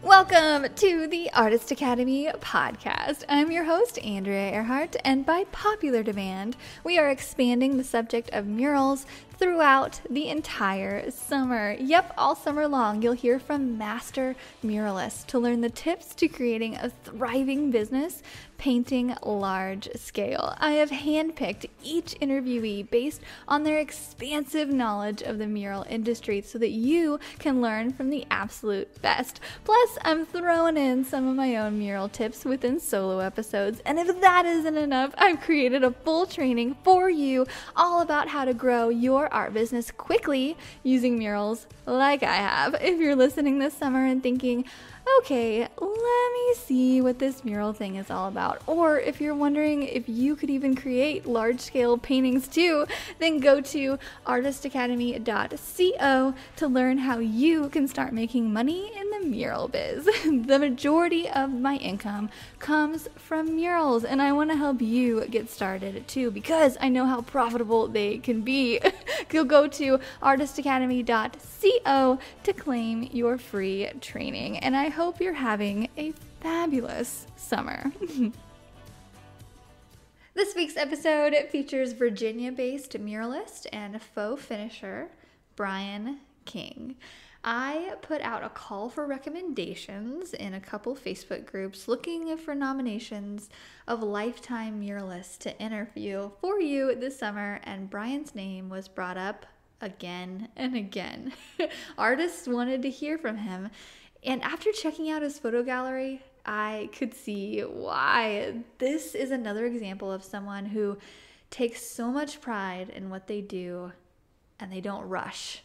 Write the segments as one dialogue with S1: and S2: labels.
S1: Welcome to the Artist Academy podcast. I'm your host, Andrea Earhart, and by popular demand, we are expanding the subject of murals throughout the entire summer. Yep, all summer long, you'll hear from master muralists to learn the tips to creating a thriving business painting large scale. I have handpicked each interviewee based on their expansive knowledge of the mural industry so that you can learn from the absolute best. Plus, I'm throwing in some of my own mural tips within solo episodes. And if that isn't enough, I've created a full training for you all about how to grow your art business quickly using murals like I have. If you're listening this summer and thinking, okay, let me see what this mural thing is all about. Or if you're wondering if you could even create large-scale paintings too, then go to artistacademy.co to learn how you can start making money in the mural biz. The majority of my income comes from murals, and I want to help you get started too because I know how profitable they can be. You'll go to artistacademy.co to claim your free training, and I hope you're having a fabulous summer. This week's episode features Virginia-based muralist and faux finisher Bryan King. I put out a call for recommendations in a couple Facebook groups looking for nominations of lifetime muralists to interview for you this summer, and Bryan's name was brought up again and again. Artists wanted to hear from him, and after checking out his photo gallery, I could see why. This is another example of someone who takes so much pride in what they do and they don't rush.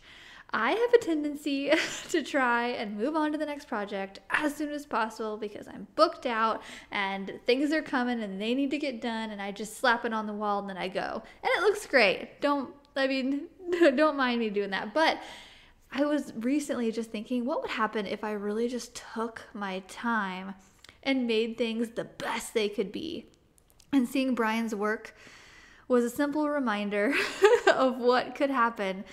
S1: I have a tendency to try and move on to the next project as soon as possible because I'm booked out and things are coming and they need to get done, and I just slap it on the wall and then I go. And it looks great. Don't mind me doing that. But I was recently just thinking, what would happen if I really just took my time and made things the best they could be? And seeing Bryan's work was a simple reminder of what could happen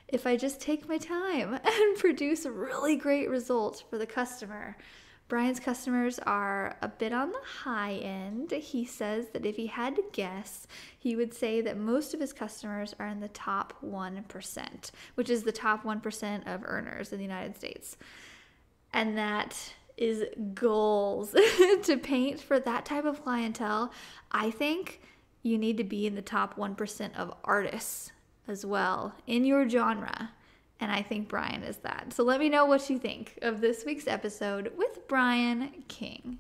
S1: if I just take my time and produce a really great result for the customer. Bryan's customers are a bit on the high end. He says that if he had to guess, he would say that most of his customers are in the top 1%, which is the top 1% of earners in the United States. And that is goals. To paint for that type of clientele, I think you need to be in the top 1% of artists as well in your genre. And I think Bryan is that. So let me know what you think of this week's episode with Bryan King.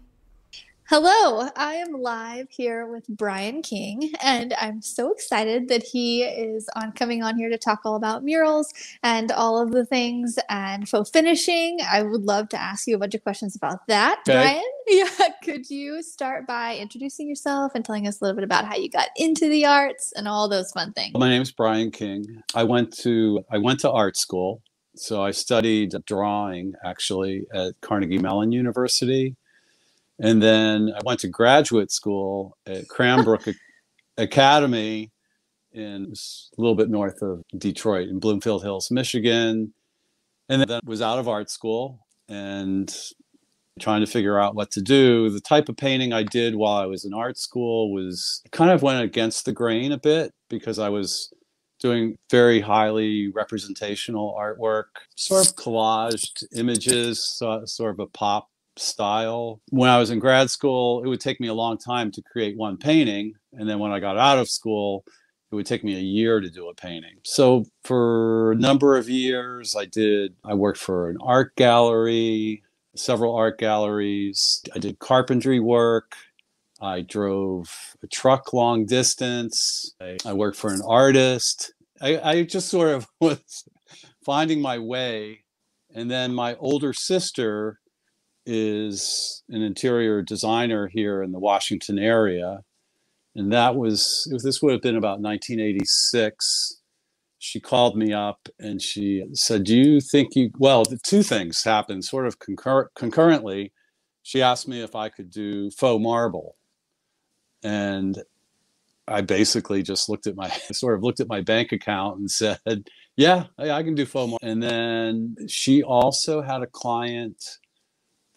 S1: Hello, I am live here with Bryan King, and I'm so excited that he is coming on here to talk all about murals and all of the things and faux finishing. I would love to ask you a bunch of questions about that. Okay. Bryan, could you start by introducing yourself and telling us a little bit about how you got into the arts and all those fun things?
S2: My name is Bryan King. I went to art school, so I studied drawing actually at Carnegie Mellon University. And then I went to graduate school at Cranbrook Academy a little bit north of Detroit in Bloomfield Hills, Michigan. And then was out of art school and trying to figure out what to do. The type of painting I did while I was in art school kind of went against the grain a bit because I was doing very highly representational artwork, sort of collaged images, sort of a pop style. When I was in grad school, it would take me a long time to create one painting. And then when I got out of school, it would take me a year to do a painting. So for a number of years, I worked for an art gallery, several art galleries. I did carpentry work. I drove a truck long distance. I worked for an artist. I just sort of was finding my way. And then my older sister is an interior designer here in the Washington area. And this would have been about 1986. She called me up and she said, do you think the two things happened sort of concurrently. She asked me if I could do faux marble. And I basically just looked at my bank account and said, yeah, I can do faux marble. And then she also had a client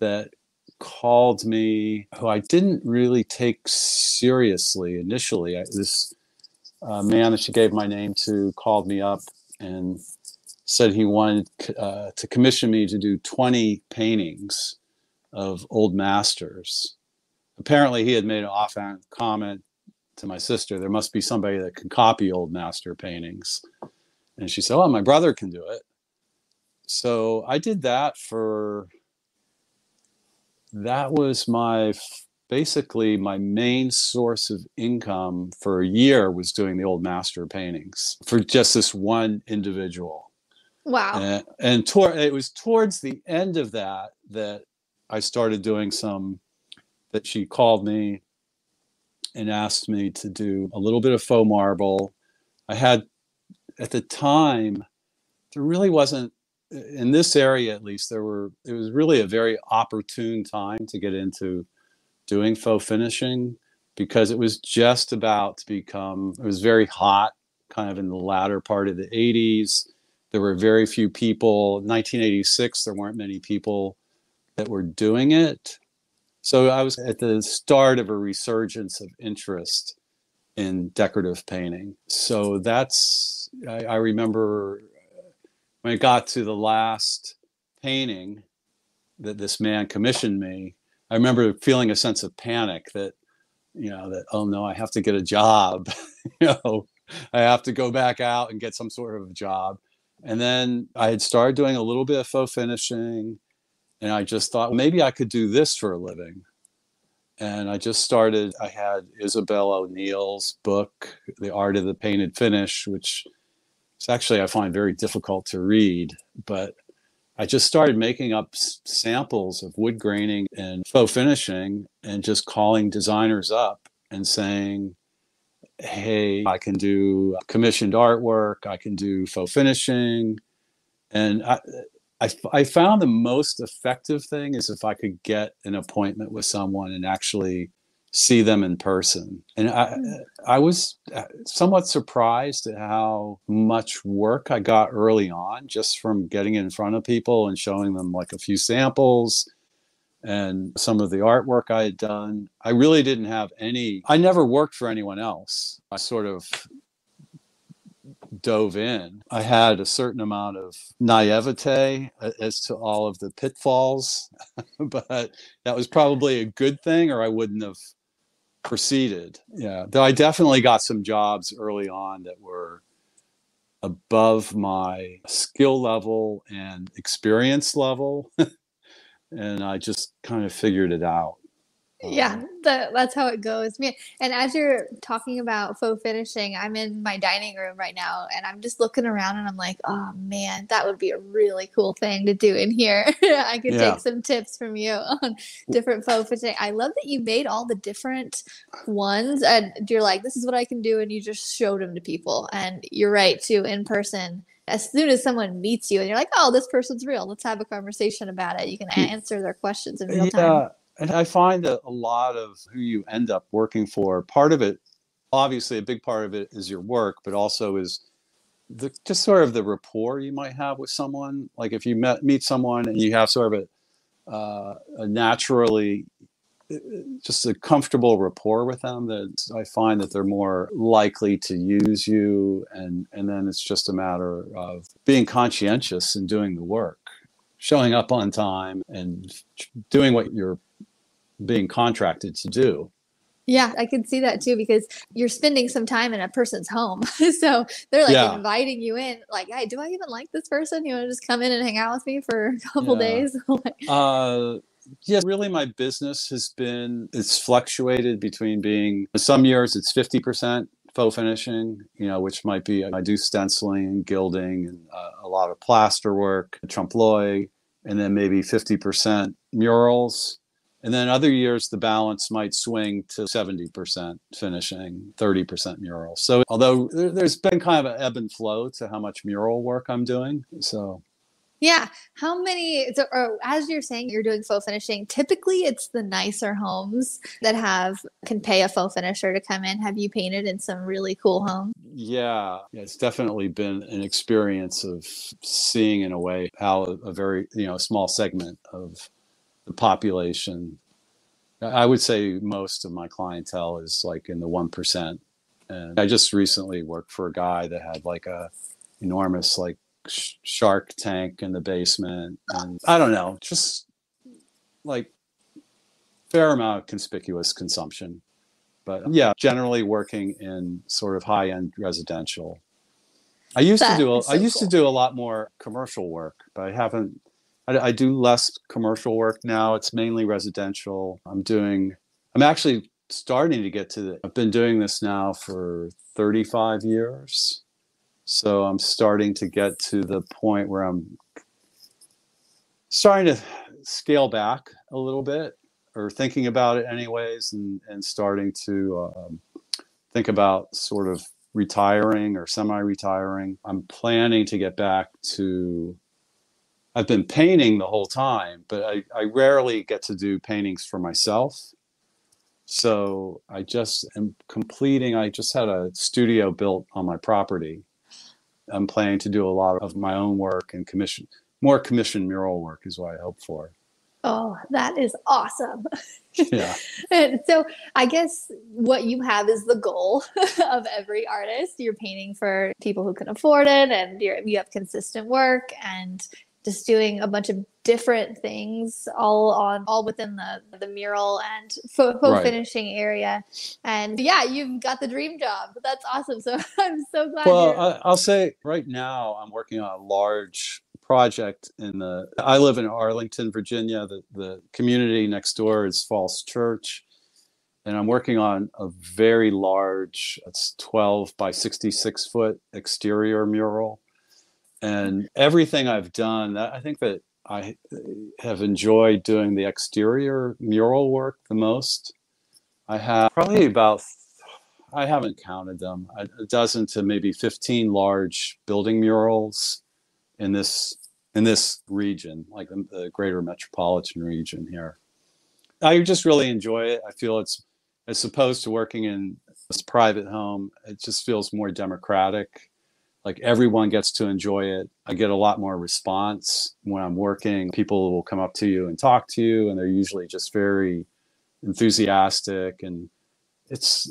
S2: that called me, who I didn't really take seriously initially. This man that she gave my name to called me up and said he wanted to commission me to do 20 paintings of old masters. Apparently, he had made an offhand comment to my sister, there must be somebody that can copy old master paintings. And she said, oh, my brother can do it. So I did that that was basically my main source of income for a year, was doing the old master paintings for just this one individual.
S1: Wow.
S2: And it was towards the end of that I started doing that she called me and asked me to do a little bit of faux marble. I had, at the time, there really wasn't, in this area at least, it was really a very opportune time to get into doing faux finishing, because it was just about to become, it was very hot kind of in the latter part of the 80s. There were very few people. In 1986, there weren't many people that were doing it. So I was at the start of a resurgence of interest in decorative painting. So I remember when I got to the last painting that this man commissioned me, I remember feeling a sense of panic that, oh no, I have to get a job. I have to go back out and get some sort of a job. And then I had started doing a little bit of faux finishing, and I just thought, maybe I could do this for a living. And I had Isabel O'Neill's book, The Art of the Painted Finish, which is actually, I find very difficult to read, but I just started making up samples of wood graining and faux finishing, and just calling designers up and saying, hey, I can do commissioned artwork, I can do faux finishing. And I found the most effective thing is if I could get an appointment with someone and actually see them in person. And I was somewhat surprised at how much work I got early on, just from getting in front of people and showing them like a few samples and some of the artwork I had done. I really didn't have I never worked for anyone else. I sort of dove in. I had a certain amount of naivete as to all of the pitfalls, but that was probably a good thing, or I wouldn't have proceeded. Yeah, though I definitely got some jobs early on that were above my skill level and experience level, and I just kind of figured it out.
S1: Yeah, that's how it goes. Man, and as you're talking about faux finishing, I'm in my dining room right now, and I'm just looking around, and I'm like, oh man, that would be a really cool thing to do in here. I could take some tips from you on different faux finishing. I love that you made all the different ones, and you're like, this is what I can do, and you just showed them to people. And you're right, too, in person. As soon as someone meets you and you're like, oh, this person's real, let's have a conversation about it, you can answer their questions in real time.
S2: And I find that a lot of who you end up working for, part of it, obviously a big part of it is your work, but also is just sort of the rapport you might have with someone. Like if you meet someone and you have sort of a naturally, just a comfortable rapport with them, that I find that they're more likely to use you. And then it's just a matter of being conscientious and doing the work, showing up on time and doing what you're being contracted to do.
S1: Yeah, I can see that too, because you're spending some time in a person's home. So they're like inviting you in, like, hey, do I even like this person? You want to just come in and hang out with me for a couple days?
S2: Really my business it's fluctuated between being, some years it's 50% faux finishing, which might be, I do stenciling and gilding and a lot of plaster work, trompe l'oeil, and then maybe 50% murals. And then other years, the balance might swing to 70% finishing, 30% murals. So although there's been kind of an ebb and flow to how much mural work I'm doing. So
S1: yeah, or as you're saying, you're doing faux finishing. Typically, it's the nicer homes that can pay a faux finisher to come in. Have you painted in some really cool homes?
S2: Yeah, it's definitely been an experience of seeing, in a way, how a very small segment of the population. I would say most of my clientele is like in the 1%. And I just recently worked for a guy that had like a enormous like shark tank in the basement. And I don't know, just like fair amount of conspicuous consumption. But yeah, generally working in sort of high-end residential.
S1: That is
S2: I
S1: so
S2: used to
S1: cool.
S2: do a lot more commercial work, but I haven't. I do less commercial work now. It's mainly residential. I'm actually starting to get to I've been doing this now for 35 years. So I'm starting to get to the point where I'm starting to scale back a little bit, or thinking about it anyways, and starting to think about sort of retiring or semi-retiring. I'm planning to get back to. I've been painting the whole time, but I rarely get to do paintings for myself. So I just am completing. I just had a studio built on my property. I'm planning to do a lot of my own work and more commission mural work is what I hope for.
S1: Oh, that is awesome.
S2: Yeah.
S1: And so I guess what you have is the goal of every artist. You're painting for people who can afford it, and you have consistent work and just doing a bunch of different things all within the mural and faux
S2: Right.
S1: finishing area. And yeah, you've got the dream job. That's awesome. So I'm so glad
S2: Well,
S1: you're.
S2: I'll say right now I'm working on a large project I live in Arlington, Virginia. The community next door is Falls Church. And I'm working on a very large, it's 12 by 66 foot exterior mural. And everything I've done, I think that I have enjoyed doing the exterior mural work the most. I have probably I haven't counted them, a dozen to maybe 15 large building murals in this region, like the greater metropolitan region here. I just really enjoy it. I feel it's, as opposed to working in this private home, it just feels more democratic. Like everyone gets to enjoy it. I get a lot more response when I'm working. People will come up to you and talk to you, and they're usually just very enthusiastic. And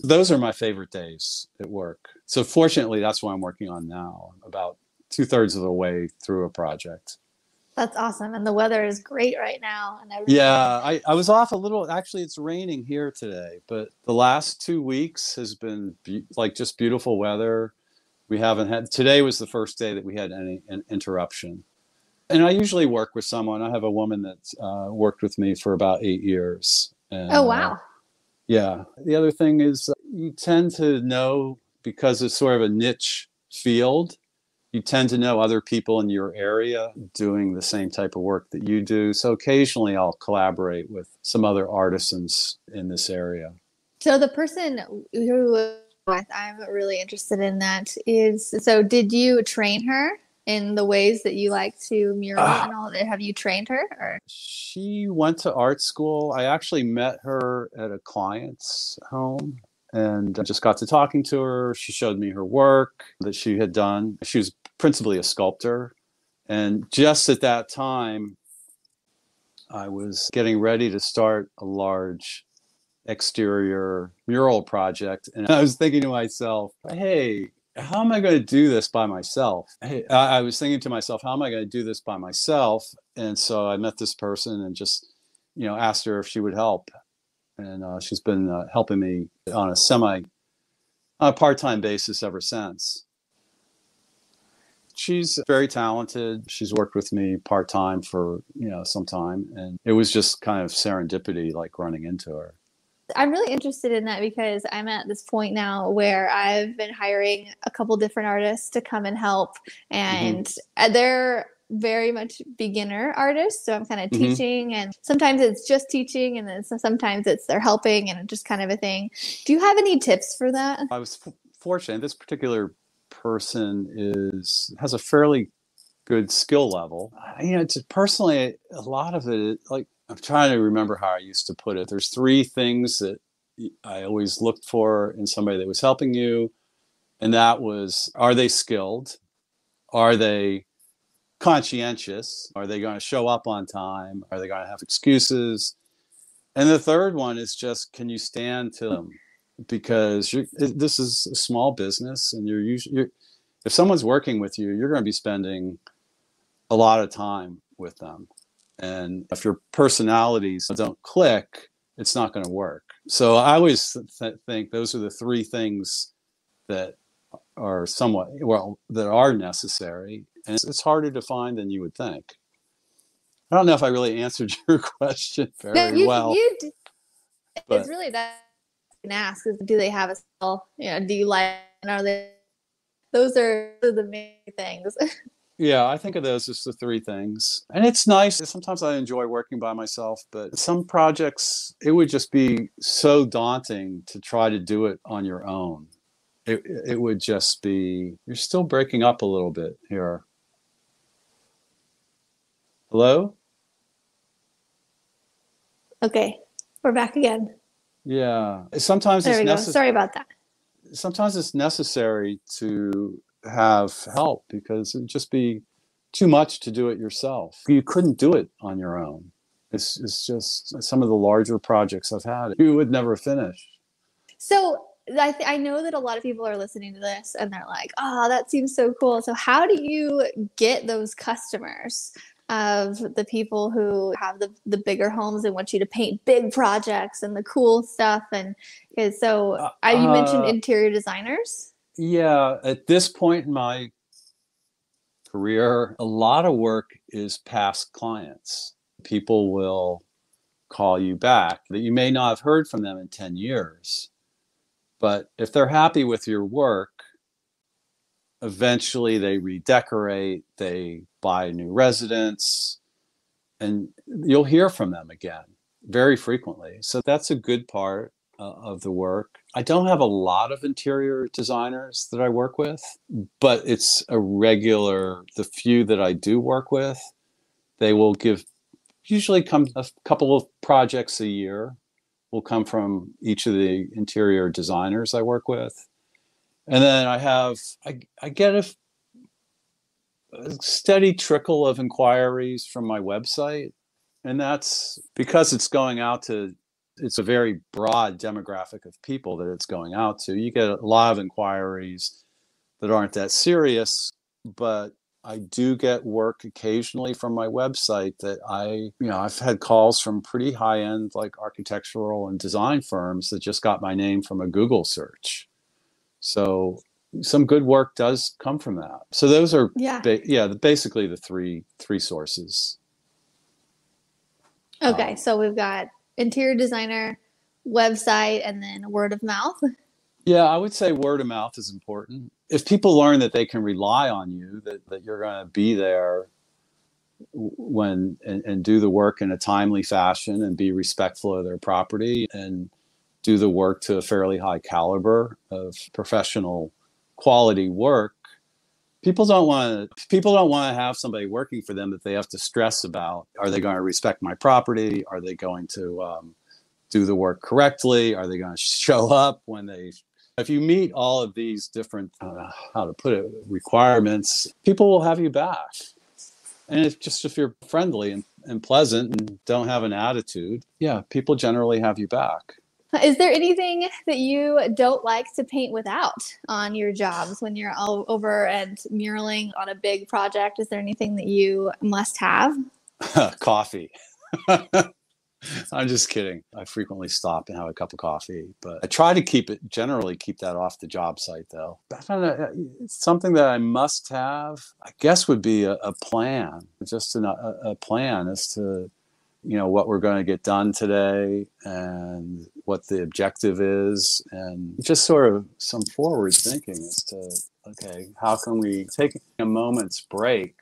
S2: those are my favorite days at work. So fortunately, that's what I'm working on now. I'm about 2/3 of the way through a project.
S1: That's awesome. And the weather is great right now and everything.
S2: Yeah, I was off a little. Actually, it's raining here today, but the last 2 weeks has been like just beautiful weather. We haven't had, today was the first day that we had an interruption. And I usually work with someone. I have a woman that's worked with me for about 8 years.
S1: Oh,
S2: And
S1: wow.
S2: yeah, the other thing is you tend to know, because it's sort of a niche field, you tend to know other people in your area doing the same type of work that you do. So occasionally I'll collaborate with some other artisans in this area.
S1: So the person who I'm really interested in that is, so did you train her in the ways that you like to mural
S2: Uh,
S1: and all that? Have you trained her or?
S2: she went to art school. I actually met her at a client's home and I just got to talking to her. She showed me her work that she had done. She was principally a sculptor. And just at that time, I was getting ready to start a large exterior mural project. And I was thinking to myself, hey, how am I going to do this by myself? Hey, I was thinking to myself, how am I going to do this by myself? And so I met this person and just, asked her if she would help. And she's been helping me on a part-time basis ever since. She's very talented. She's worked with me part-time for, some time. And it was just kind of serendipity, like running into her.
S1: I'm really interested in that because I'm at this point now where I've been hiring a couple different artists to come and help,
S2: Mm-hmm.
S1: and they're very much beginner artists. So I'm kind of
S2: Mm-hmm.
S1: teaching, and sometimes it's just teaching, and then sometimes it's they're helping, and just kind of a thing. Do you have any tips for that?
S2: I was fortunate. This particular person has a fairly good skill level. Personally, a lot of it, like I'm trying to remember how I used to put it. There's three things that I always looked for in somebody that was helping you, and that was: are they skilled? Are they conscientious? Are they going to show up on time? Are they going to have excuses? And the third one is just, can you stand to them? Because this is a small business, and if someone's working with you, you're going to be spending a lot of time with them. And if your personalities don't click, it's not going to work. So I always think those are the three things that are that are necessary. And it's harder to find than you would think. I don't know if I really answered your question very well.
S1: It's really that I can ask is, do they have a skill? Do you like, are they, those are the main things.
S2: Yeah, I think of those as the three things. And it's nice. Sometimes I enjoy working by myself, but some projects, it would just be so daunting to try to do it on your own. It would just be, you're still breaking up a little bit here. Hello?
S1: Okay, we're back again.
S2: Yeah. Sometimes
S1: there we go. Sorry about that.
S2: Sometimes it's necessary to have help because it'd just be too much to do it yourself. You couldn't do it on your own. It's just some of the larger projects I've had, you would never finish.
S1: So I know that a lot of people are listening to this and they're like, oh, that seems so cool. So how do you get those customers of the people who have the bigger homes and want you to paint big projects and the cool stuff? And so you mentioned interior designers.
S2: Yeah, at this point in my career, a lot of work is past clients. People will call you back that you may not have heard from them in 10 years. But if they're happy with your work, eventually they redecorate, they buy a new residence, and you'll hear from them again very frequently. So that's a good part of the work. I don't have a lot of interior designers that I work with, but it's the few that I do work with, they will usually come a couple of projects a year will come from each of the interior designers I work with. And then I get a steady trickle of inquiries from my website. And that's because it's a very broad demographic of people that it's going out to. You get a lot of inquiries that aren't that serious, but I do get work occasionally from my website that I've had calls from pretty high-end like architectural and design firms that just got my name from a Google search. So some good work does come from that. So those are basically the three sources.
S1: Okay, so we've got interior designer, website, and then word of mouth.
S2: Yeah, I would say word of mouth is important. If people learn that they can rely on you, that you're going to be there and do the work in a timely fashion and be respectful of their property and do the work to a fairly high caliber of professional quality work, people don't want to have somebody working for them that they have to stress about. Are they going to respect my property? Are they going to do the work correctly? Are they going to show up if you meet all of these different, requirements, people will have you back. And if you're friendly and pleasant and don't have an attitude, people generally have you back.
S1: Is there anything that you don't like to paint without on your jobs when you're all over and muraling on a big project? Is there anything that you must have?
S2: Coffee. I'm just kidding. I frequently stop and have a cup of coffee, but I try to generally keep that off the job site though. Something that I must have, I guess, would be a plan. Just a plan as to, what we're going to get done today and what the objective is, and just sort of some forward thinking as to, okay, how can we take a moment's break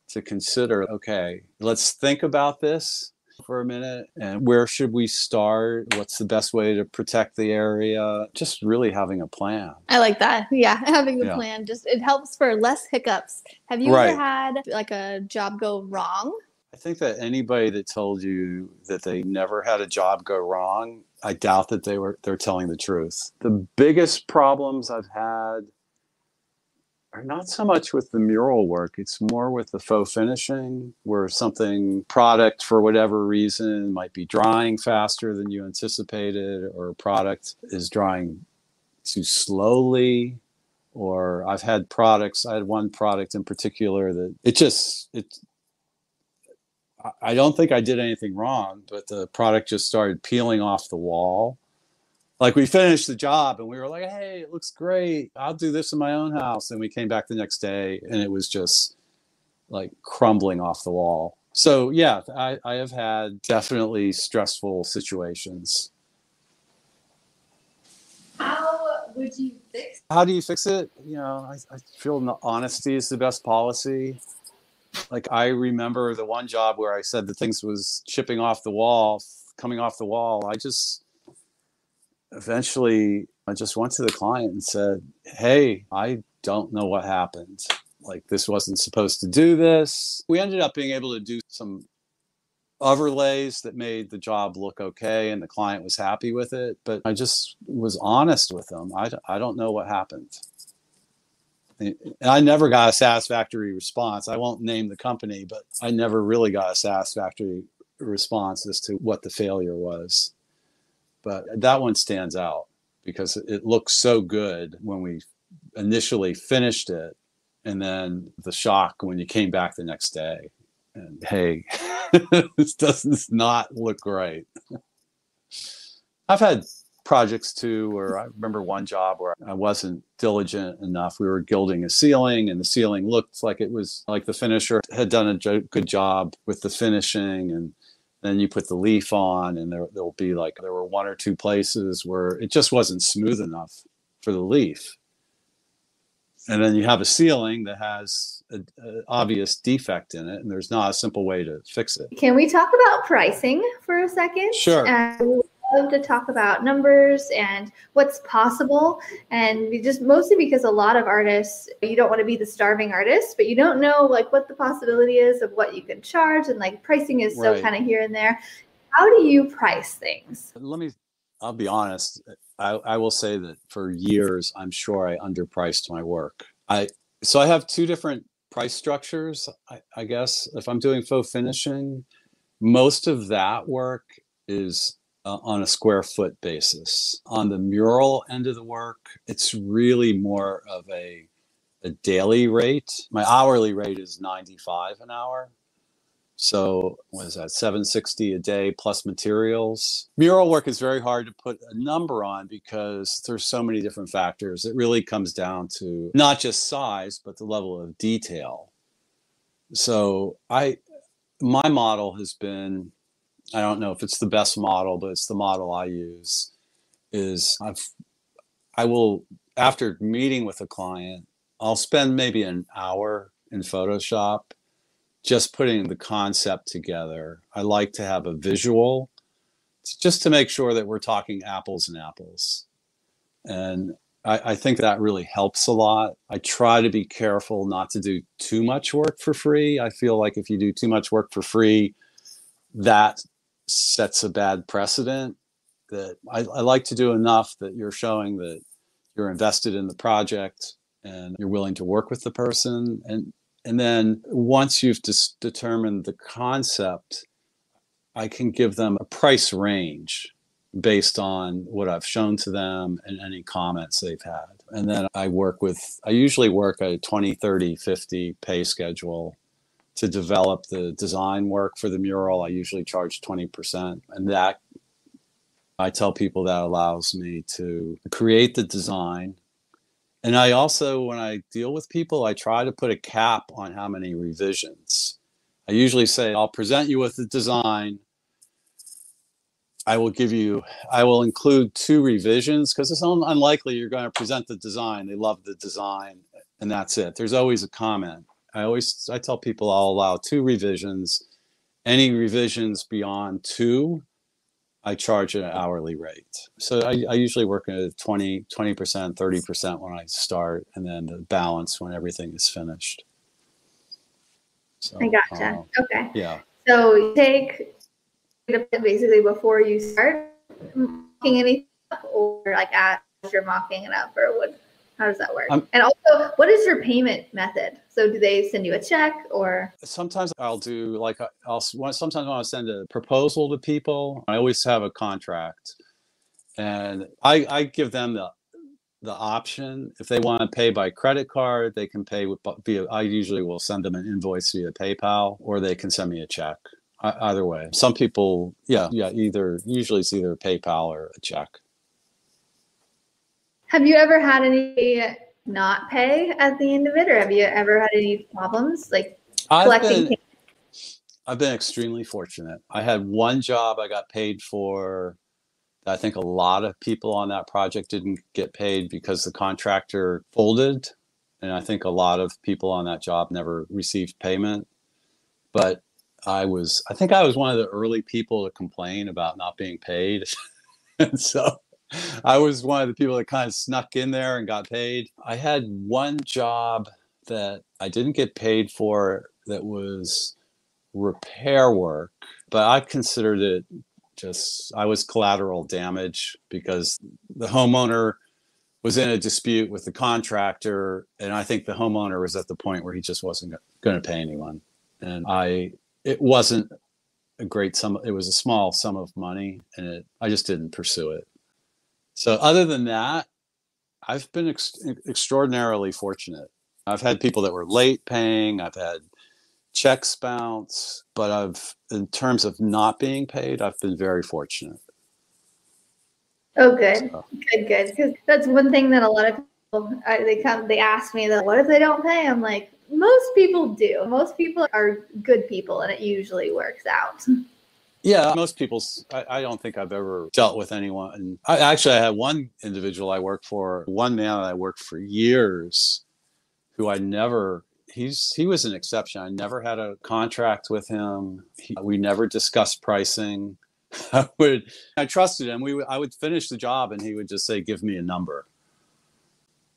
S2: to consider, okay, let's think about this for a minute, and where should we start? What's the best way to protect the area? Just really having a plan.
S1: I like that. Yeah, having a plan. It helps for less hiccups. Have you ever had like a job go wrong?
S2: I think that anybody that told you that they never had a job go wrong, I doubt that they're telling the truth. The biggest problems I've had Not so much with the mural work. It's more with the faux finishing, where something product for whatever reason might be drying faster than you anticipated, or a product is drying too slowly. Or I've had products. I had one product in particular that it. I don't think I did anything wrong, but the product just started peeling off the wall. Like we finished the job and we were like, hey, it looks great. I'll do this in my own house. And we came back the next day and it was just like crumbling off the wall. So yeah, I have had definitely stressful situations.
S1: How would you fix?
S2: How do you fix it? You know, I feel honesty is the best policy. Like I remember the one job where I said the things was chipping off the wall, coming off the wall. Eventually I just went to the client and said, hey, I don't know what happened. Like this wasn't supposed to do this. We ended up being able to do some overlays that made the job look okay and the client was happy with it. But I just was honest with them. I don't know what happened. And I never got a satisfactory response. I won't name the company, but I never really got a satisfactory response as to what the failure was. But that one stands out because it looked so good when we initially finished it. And then the shock when you came back the next day and, hey, this does not look right. I've had projects too where I remember one job where I wasn't diligent enough. We were gilding a ceiling and the ceiling looked like it was like the finisher had done a good job with the finishing, and then you put the leaf on and there'll be like there were one or two places where it just wasn't smooth enough for the leaf. And then you have a ceiling that has an obvious defect in it, and there's not a simple way to fix it.
S1: Can we talk about pricing for a second?
S2: Sure.
S1: We love to talk about numbers and what's possible. And we just mostly because a lot of artists, you don't want to be the starving artist, but you don't know like what the possibility is of what you can charge, and like pricing is so kind of here and there. How do you price things?
S2: I'll be honest. I will say that for years, I'm sure I underpriced my work. So I have two different price structures, I guess. If I'm doing faux finishing, most of that work is on a square foot basis. On the mural end of the work, it's really more of a daily rate. My hourly rate is $95 an hour. So what is that, $760 a day plus materials? Mural work is very hard to put a number on because there's so many different factors. It really comes down to not just size, but the level of detail. So my model has been, I don't know if it's the best model, but it's the model I use, is I will, after meeting with a client, I'll spend maybe an hour in Photoshop just putting the concept together. I like to have a visual just to make sure that we're talking apples and apples. And I think that really helps a lot. I try to be careful not to do too much work for free. I feel like if you do too much work for free, that sets a bad precedent. That I like to do enough that you're showing that you're invested in the project and you're willing to work with the person. And then once you've determined the concept, I can give them a price range based on what I've shown to them and any comments they've had. And then I usually work a 20, 30, 50 pay schedule to develop the design work for the mural. I usually charge 20%. And that, I tell people, that allows me to create the design. And I also, when I deal with people, I try to put a cap on how many revisions. I usually say, I'll present you with the design. I will include 2 revisions because it's unlikely you're going to present the design. They love the design and that's it. There's always a comment. I tell people I'll allow 2 revisions. Any revisions beyond 2, I charge an hourly rate. So I usually work at 20%, 30% when I start, and then the balance when everything is finished. So,
S1: I gotcha. Okay.
S2: Yeah.
S1: So you take basically before you start mocking anything up, or like as you're mocking it up, or what? How does that work?
S2: I'm,
S1: And also, what is your payment method? So do they send you a check or?
S2: Sometimes I'll do like sometimes I want to send a proposal to people. I always have a contract, and I give them the option. If they want to pay by credit card, they can pay via. I usually will send them an invoice via PayPal, or they can send me a check. Either way, some people, usually it's either PayPal or a check.
S1: Have you ever had any not pay at the end of it, or have you ever had any problems like collecting?
S2: I've been extremely fortunate. I had one job I got paid for. I think a lot of people on that project didn't get paid because the contractor folded. And I think a lot of people on that job never received payment. But I think I was one of the early people to complain about not being paid. And so I was one of the people that kind of snuck in there and got paid. I had one job that I didn't get paid for that was repair work, but I considered it I was collateral damage because the homeowner was in a dispute with the contractor, and I think the homeowner was at the point where he just wasn't going to pay anyone. And it wasn't a great sum. It was a small sum of money, and I just didn't pursue it. So other than that, I've been extraordinarily fortunate. I've had people that were late paying. I've had checks bounce, but in terms of not being paid, I've been very fortunate.
S1: Oh, good, so. Good. Because that's one thing that a lot of people, they ask me that, what if they don't pay? I'm like, most people do. Most people are good people, and it usually works out.
S2: Yeah, most people, I don't think I've ever dealt with anyone. I had one individual I worked for, one man that I worked for years, who he was an exception. I never had a contract with him. We never discussed pricing. I trusted him. I would finish the job and he would just say, give me a number.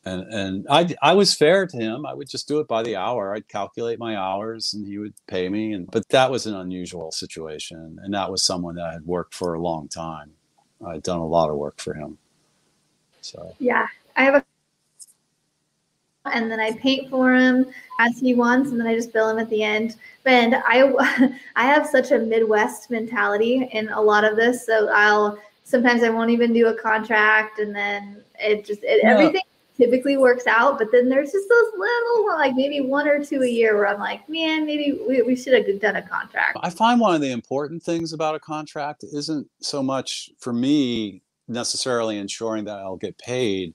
S2: And I was fair to him. I would just do it by the hour. I'd calculate my hours and he would pay me. But that was an unusual situation. And that was someone that I had worked for a long time. I'd done a lot of work for him. So
S1: yeah, I have and then I paint for him as he wants, and then I just bill him at the end. And I have such a Midwest mentality in a lot of this, so sometimes I won't even do a contract, and then everything typically works out. But then there's just those little, like maybe one or two a year where I'm like, man, maybe we should have done a contract.
S2: I find one of the important things about a contract isn't so much for me necessarily ensuring that I'll get paid.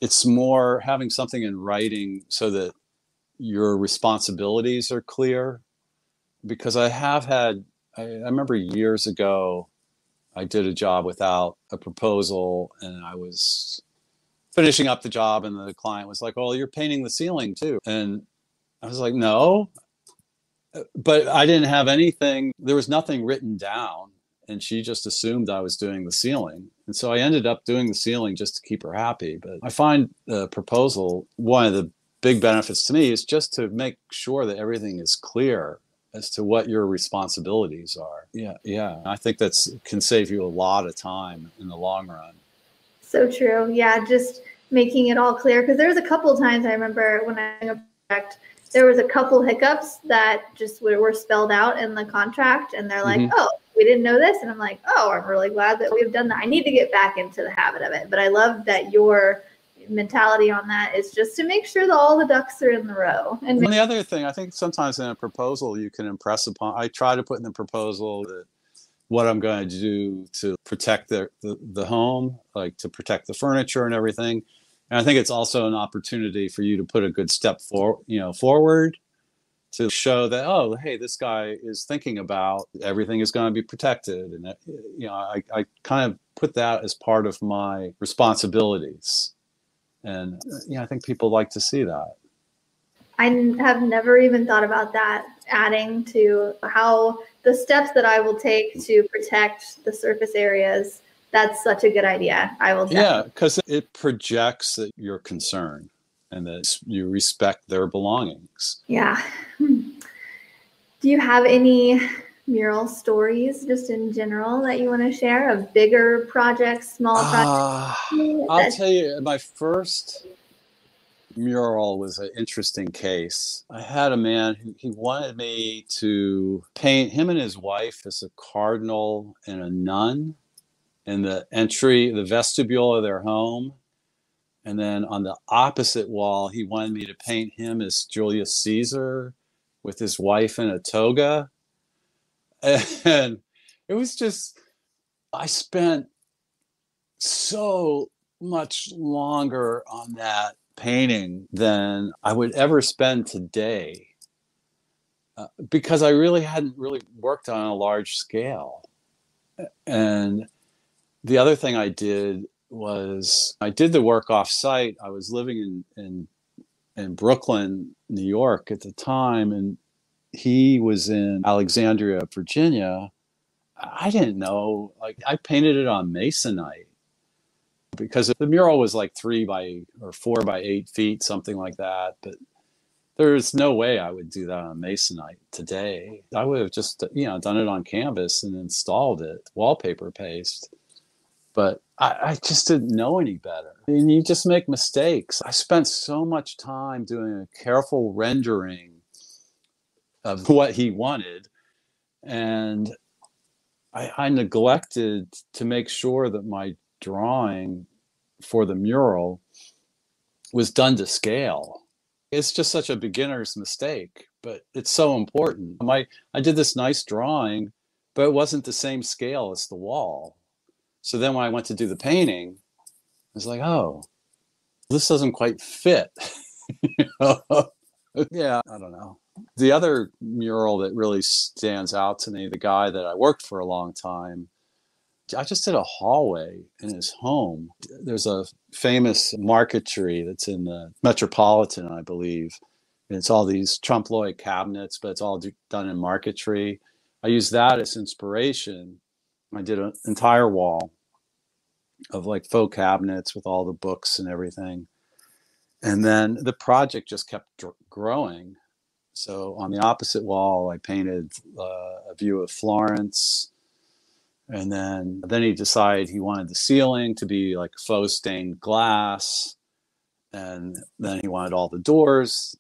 S2: It's more having something in writing so that your responsibilities are clear. Because I remember years ago, I did a job without a proposal, and I was finishing up the job, and the client was like, "Oh, you're painting the ceiling too." And I was like, "No," but I didn't have anything. There was nothing written down. And she just assumed I was doing the ceiling. And so I ended up doing the ceiling just to keep her happy. But I find the proposal, one of the big benefits to me is just to make sure that everything is clear as to what your responsibilities are. Yeah. I think can save you a lot of time in the long run.
S1: So true. Yeah, just making it all clear. Because there was a couple of times I remember when I did a project, there was a couple hiccups that just were spelled out in the contract. And they're like, oh, we didn't know this. And I'm like, oh, I'm really glad that we've done that. I need to get back into the habit of it. But I love that your mentality on that is just to make sure that all the ducks are in the row. And
S2: the other thing, I think sometimes in a proposal, you can impress upon, I try to put in the proposal that what I'm going to do to protect the home, like to protect the furniture and everything. And I think it's also an opportunity for you to put a good step forward to show that, oh, hey, this guy is thinking about everything is going to be protected. And, I kind of put that as part of my responsibilities. And, I think people like to see that.
S1: I have never even thought about that, adding to how the steps that I will take to protect the surface areas. That's such a good idea. I will.
S2: Yeah, because it projects that you're concerned and that you respect their belongings.
S1: Yeah. Do you have any mural stories just in general that you want to share of bigger projects, small projects?
S2: I'll tell you, my first Mural was an interesting case. I had a man who he wanted me to paint him and his wife as a cardinal and a nun in the vestibule of their home. And then on the opposite wall, he wanted me to paint him as Julius Caesar with his wife in a toga. And it was just, I spent so much longer on that painting than I would ever spend today, because I really hadn't really worked on a large scale. And the other thing I did was I did the work off site. I was living in Brooklyn, New York at the time, and he was in Alexandria, Virginia. I didn't know, like I painted it on masonite because the mural was like 4 by 8 feet, something like that. But there's no way I would do that on masonite today. I would have just, done it on canvas and installed it, wallpaper paste. But I just didn't know any better. And you just make mistakes. I spent so much time doing a careful rendering of what he wanted. And I neglected to make sure that my drawing for the mural was done to scale. It's just such a beginner's mistake, but it's so important. I did this nice drawing, but it wasn't the same scale as the wall. So then when I went to do the painting, I was like, oh, this doesn't quite fit. Yeah, I don't know. The other mural that really stands out to me, the guy that I worked for a long time, I just did a hallway in his home. There's a famous marquetry that's in the Metropolitan, I believe. And it's all these trompe l'oeil cabinets, but it's all done in marquetry. I used that as inspiration. I did an entire wall of like faux cabinets with all the books and everything. And then the project just kept growing. So on the opposite wall, I painted a view of Florence. And then he decided he wanted the ceiling to be like faux stained glass. And then he wanted all the doors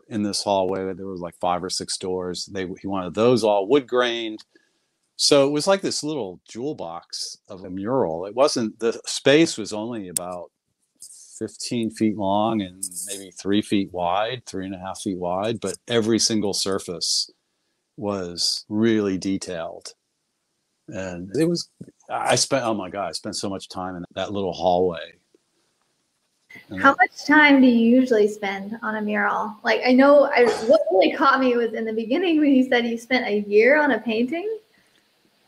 S2: in this hallway. There were like 5 or 6 doors. He wanted those all wood grained. So it was like this little jewel box of a mural. The space was only about 15 feet long and maybe 3 feet wide, 3.5 feet wide, but every single surface was really detailed. And I spent so much time in that little hallway.
S1: How much time do you usually spend on a mural? Like, what really caught me was in the beginning when you said you spent a year on a painting.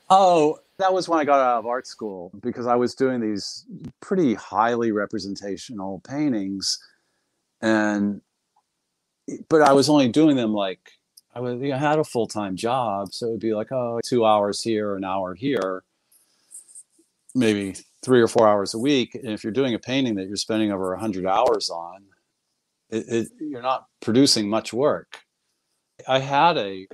S2: Oh, that was when I got out of art school, because I was doing these pretty highly representational paintings, but I was only doing them like I had a full-time job, so it would be like 2 hours here, an hour here, maybe 3 or 4 hours a week. And if you're doing a painting that you're spending over 100 hours on, you're not producing much work. I had a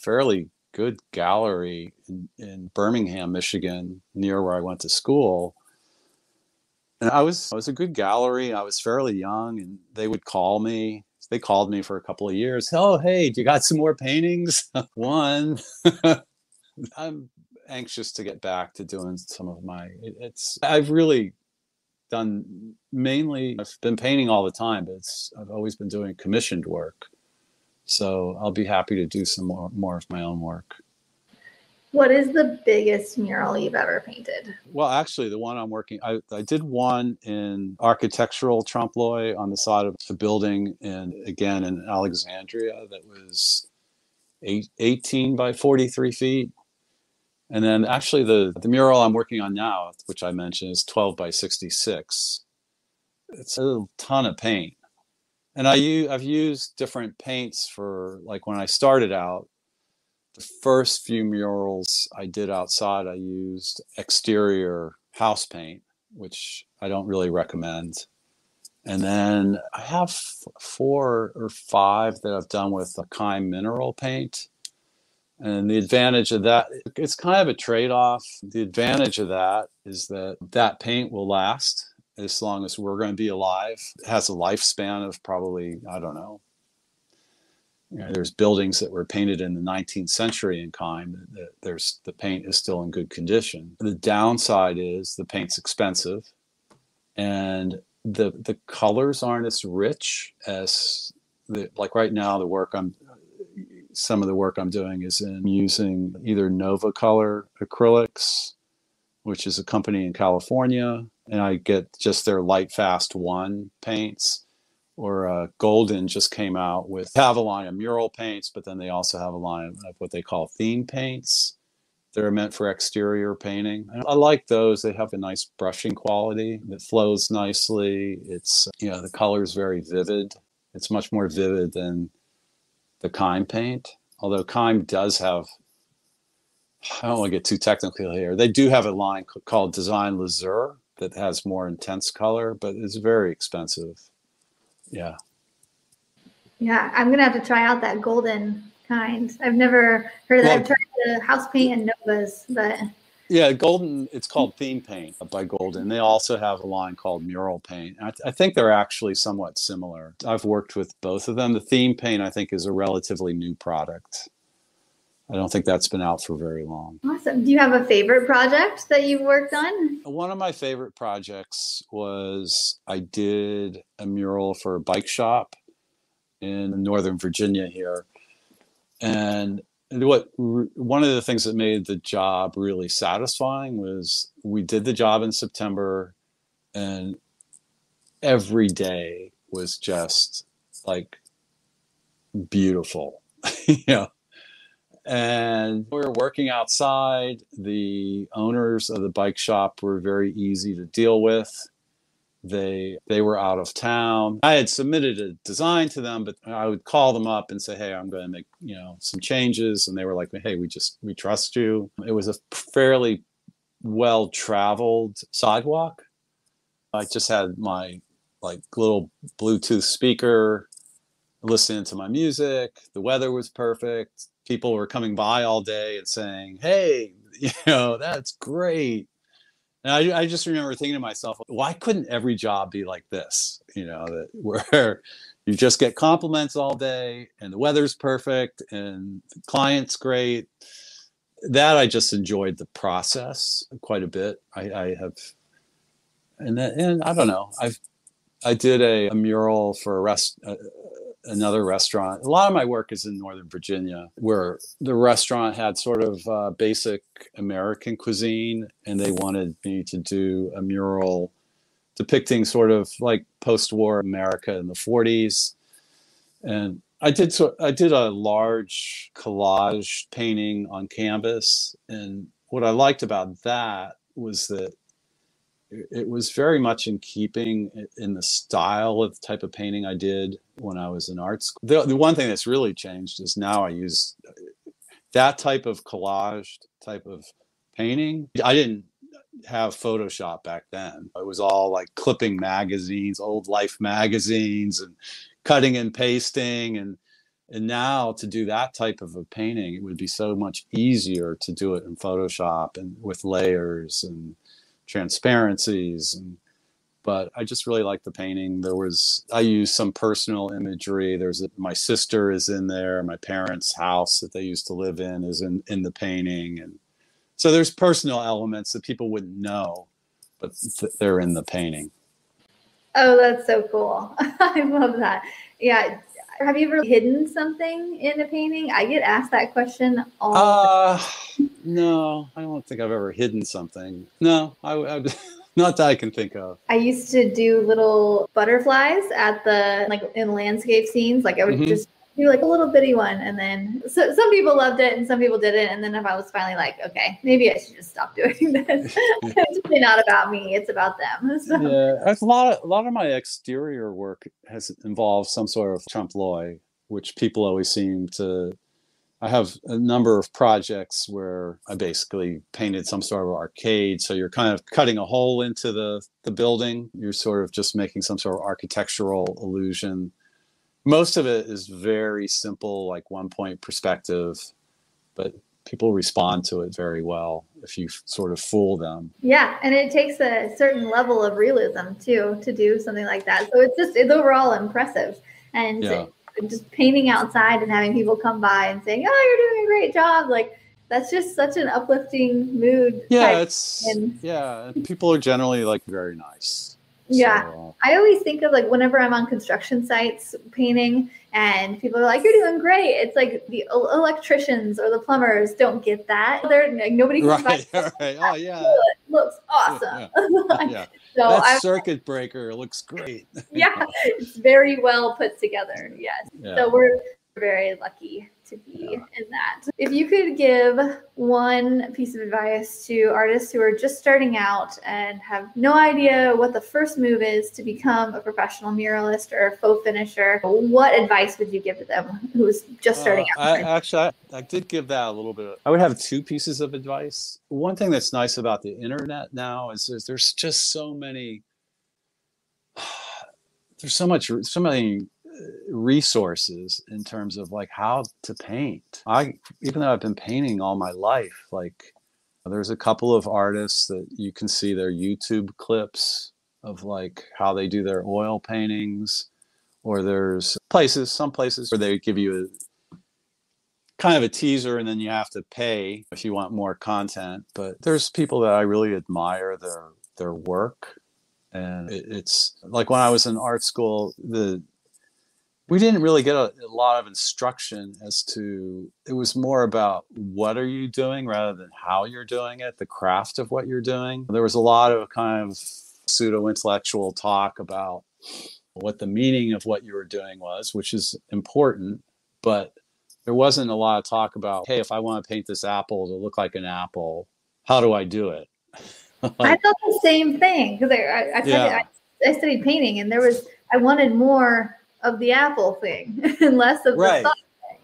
S2: fairly good gallery in Birmingham, Michigan, near where I went to school. And I was a good gallery. I was fairly young, and they would call me. They called me for a couple of years. Oh, hey, do you got some more paintings? One. I'm anxious to get back to doing some of I've really done I've been painting all the time, but I've always been doing commissioned work. So I'll be happy to do some more of my own work.
S1: What is the biggest mural you've ever painted?
S2: Well, actually, the one I did one in architectural trompe l'oeil on the side of the building, and again in Alexandria, that was 18 by 43 feet. And then actually the mural I'm working on now, which I mentioned, is 12 by 66. It's a ton of paint. And I've used different paints for, like, when I started out, the first few murals I did outside, I used exterior house paint, which I don't really recommend. And then I have 4 or 5 that I've done with a Kime mineral paint. And the advantage of that, it's kind of a trade-off. The advantage of that is that paint will last. as long as we're going to be alive. It has a lifespan of probably, I don't know. You know, there's buildings that were painted in the 19th century in kind. There's the paint is still in good condition. The downside is the paint's expensive, and the colors aren't as rich as like right now. Some of the work I'm doing is in using either Nova Color acrylics, which is a company in California, and I get just their Light Fast 1 paints. Or Golden just came out with, have a line of mural paints, but then they also have a line of what they call theme paints. They're meant for exterior painting. And I like those. They have a nice brushing quality that flows nicely. It's, you know, the color is very vivid. It's much more vivid than the Kime paint. Although Kime does have, I don't want to get too technical here. They do have a line called Design Lazur that has more intense color, but it's very expensive. Yeah.
S1: Yeah, I'm gonna have to try out that golden kind. I've never heard of that. I've tried the house paint and Novas, but
S2: yeah, Golden. It's called Theme Paint by Golden. They also have a line called Mural Paint. I think they're actually somewhat similar. I've worked with both of them. The Theme Paint, I think, is a relatively new product. I don't think that's been out for very long.
S1: Awesome. Do you have a favorite project that you've worked on?
S2: One of my favorite projects was I did a mural for a bike shop in Northern Virginia here. And one of the things that made the job really satisfying was we did the job in September, and every day was just like beautiful, you know. And we were working outside. The owners of the bike shop were very easy to deal with. They were out of town. I had submitted a design to them, but I would call them up and say, "Hey, I'm going to make, you know, some changes." And they were like, "Hey, we trust you." It was a fairly well-traveled sidewalk. I just had my like little Bluetooth speaker, listening to my music. The weather was perfect. People were coming by all day and saying, "Hey, you know, that's great." And I just remember thinking to myself, why couldn't every job be like this? You know, that where you just get compliments all day and the weather's perfect and the client's great. That I just enjoyed the process quite a bit. I have, and I don't know. I did a mural for another restaurant. A lot of my work is in Northern Virginia, where the restaurant had sort of basic American cuisine, and they wanted me to do a mural depicting sort of like post-war America in the 40s. And I did a large collage painting on canvas, and what I liked about that was that it was very much in keeping in the style of the type of painting I did when I was in art school. The one thing that's really changed is now I use that type of collage type of painting. I didn't have Photoshop back then. It was all like clipping magazines, old Life magazines, and cutting and pasting. And now to do that type of a painting, it would be so much easier to do it in Photoshop and with layers and transparencies. But I just really like the painting. I used some personal imagery. My sister is in there. My parents' house that they used to live in is in the painting. And so there's personal elements that people wouldn't know, but they're in the painting.
S1: Oh, that's so cool. I love that. Yeah. Have you ever hidden something in a painting? I get asked that question all the time.
S2: No, I don't think I've ever hidden something. No, I not that I can think of.
S1: I used to do little butterflies in landscape scenes. Like I would just do like a little bitty one, and then some people loved it and some people didn't. And then if I was finally like, okay, maybe I should just stop doing this. It's really not about me; it's about them. So.
S2: Yeah, a lot of my exterior work has involved some sort of trompe l'oeil, which people always seem to. I have a number of projects where I basically painted some sort of arcade. So you're kind of cutting a hole into the building. You're sort of just making some sort of architectural illusion. Most of it is very simple, like 1-point perspective. But people respond to it very well if you sort of fool them.
S1: Yeah, and it takes a certain level of realism too to do something like that. So it's overall impressive. And
S2: Yeah.
S1: just painting outside and having people come by and saying, "Oh, you're doing a great job!" Like that's just such an uplifting mood.
S2: Yeah,
S1: Type. And
S2: people are generally like very nice.
S1: yeah,
S2: So,
S1: I always think of like whenever I'm on construction sites painting and people are like, "You're doing great." It's like the electricians or the plumbers don't get that. They're like, nobody comes by.
S2: right, right. Oh yeah.
S1: It looks
S2: Yeah.
S1: awesome.
S2: Yeah.
S1: So
S2: That
S1: I
S2: circuit breaker looks great.
S1: yeah, it's very well put together. Yes.
S2: Yeah.
S1: So we're very lucky to be in that. If you could give one piece of advice to artists who are just starting out and have no idea what the first move is to become a professional muralist or a faux finisher, what advice would you give to them who's just starting out?
S2: I did give that a little bit. I would have two pieces of advice. One thing that's nice about the internet now is there's just so many, so many resources in terms of like how to paint. Even though I've been painting all my life, like there's a couple of artists that you can see their YouTube clips of like how they do their oil paintings, or there's some places where they give you a kind of a teaser and then you have to pay if you want more content. But there's people that I really admire their work. And it's like when I was in art school, we didn't really get a lot of instruction as to, it was more about what are you doing rather than how you're doing it, the craft of what you're doing. There was a lot of kind of pseudo-intellectual talk about what the meaning of what you were doing was, which is important, but there wasn't a lot of talk about, hey, if I want to paint this apple to look like an apple, how do I do it?
S1: I thought the same thing because I studied painting and I wanted more of the apple thing and less of the thought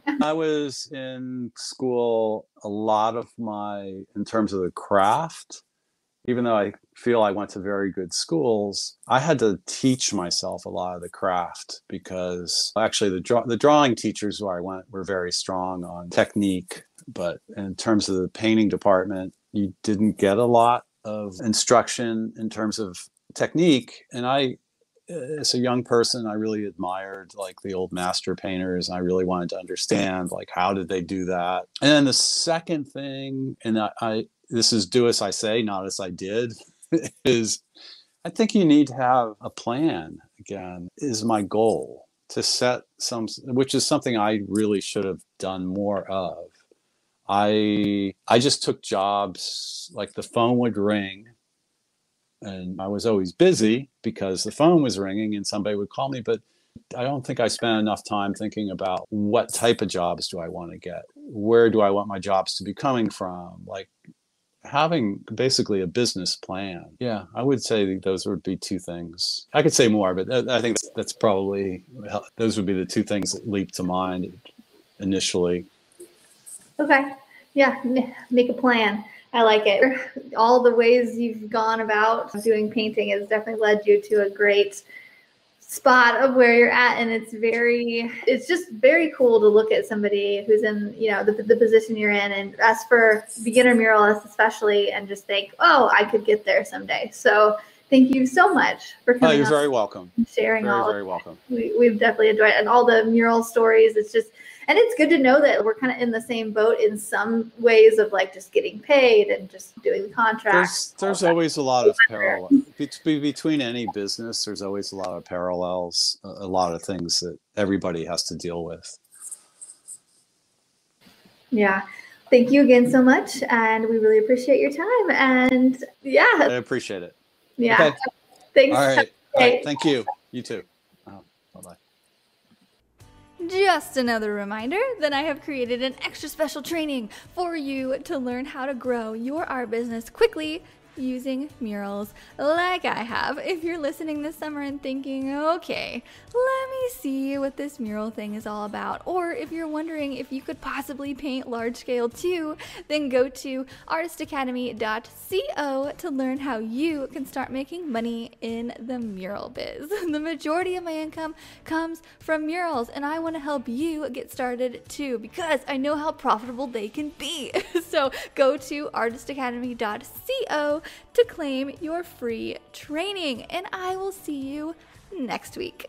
S1: thing.
S2: I was in school in terms of the craft, even though I feel I went to very good schools, I had to teach myself a lot of the craft because actually the drawing teachers where I went were very strong on technique. But in terms of the painting department, you didn't get a lot of instruction in terms of technique. And as a young person, I really admired like the old master painters. And I really wanted to understand like how did they do that. And then the second thing, and this is do as I say, not as I did, is I think you need to have a plan. Again, is my goal to set which is something I really should have done more of. I just took jobs, like the phone would ring and I was always busy because the phone was ringing and somebody would call me, but I don't think I spent enough time thinking about what type of jobs do I want to get? Where do I want my jobs to be coming from? Like having basically a business plan. Yeah, I would say those would be two things. I could say more, but I think that's probably, those would be the two things that leap to mind initially.
S1: Okay. Yeah. Make a plan. I like it. All the ways you've gone about doing painting has definitely led you to a great spot of where you're at. And it's just very cool to look at somebody who's in, the position you're in, and as for beginner muralists especially, and just think, oh, I could get there someday. So thank you so much for coming.
S2: Oh, you're very welcome.
S1: Sharing
S2: very welcome.
S1: We've definitely enjoyed it. And all the mural stories. And it's good to know that we're kind of in the same boat in some ways of like just getting paid and just doing the contracts.
S2: There's always a lot of parallels between any business. There's always a lot of parallels, a lot of things that everybody has to deal with.
S1: Yeah. Thank you again so much. And we really appreciate your time. And yeah.
S2: I appreciate it.
S1: Yeah.
S2: Okay.
S1: Thanks.
S2: All right. Thank you. You too. Bye-bye.
S1: Just another reminder that I have created an extra special training for you to learn how to grow your art business quickly, using murals like I have. If you're listening this summer and thinking, okay, let me see what this mural thing is all about, or if you're wondering if you could possibly paint large scale too, then go to artistacademy.co to learn how you can start making money in the mural biz. The majority of my income comes from murals, and I want to help you get started too, because I know how profitable they can be. So go to artistacademy.co to claim your free training, and I will see you next week.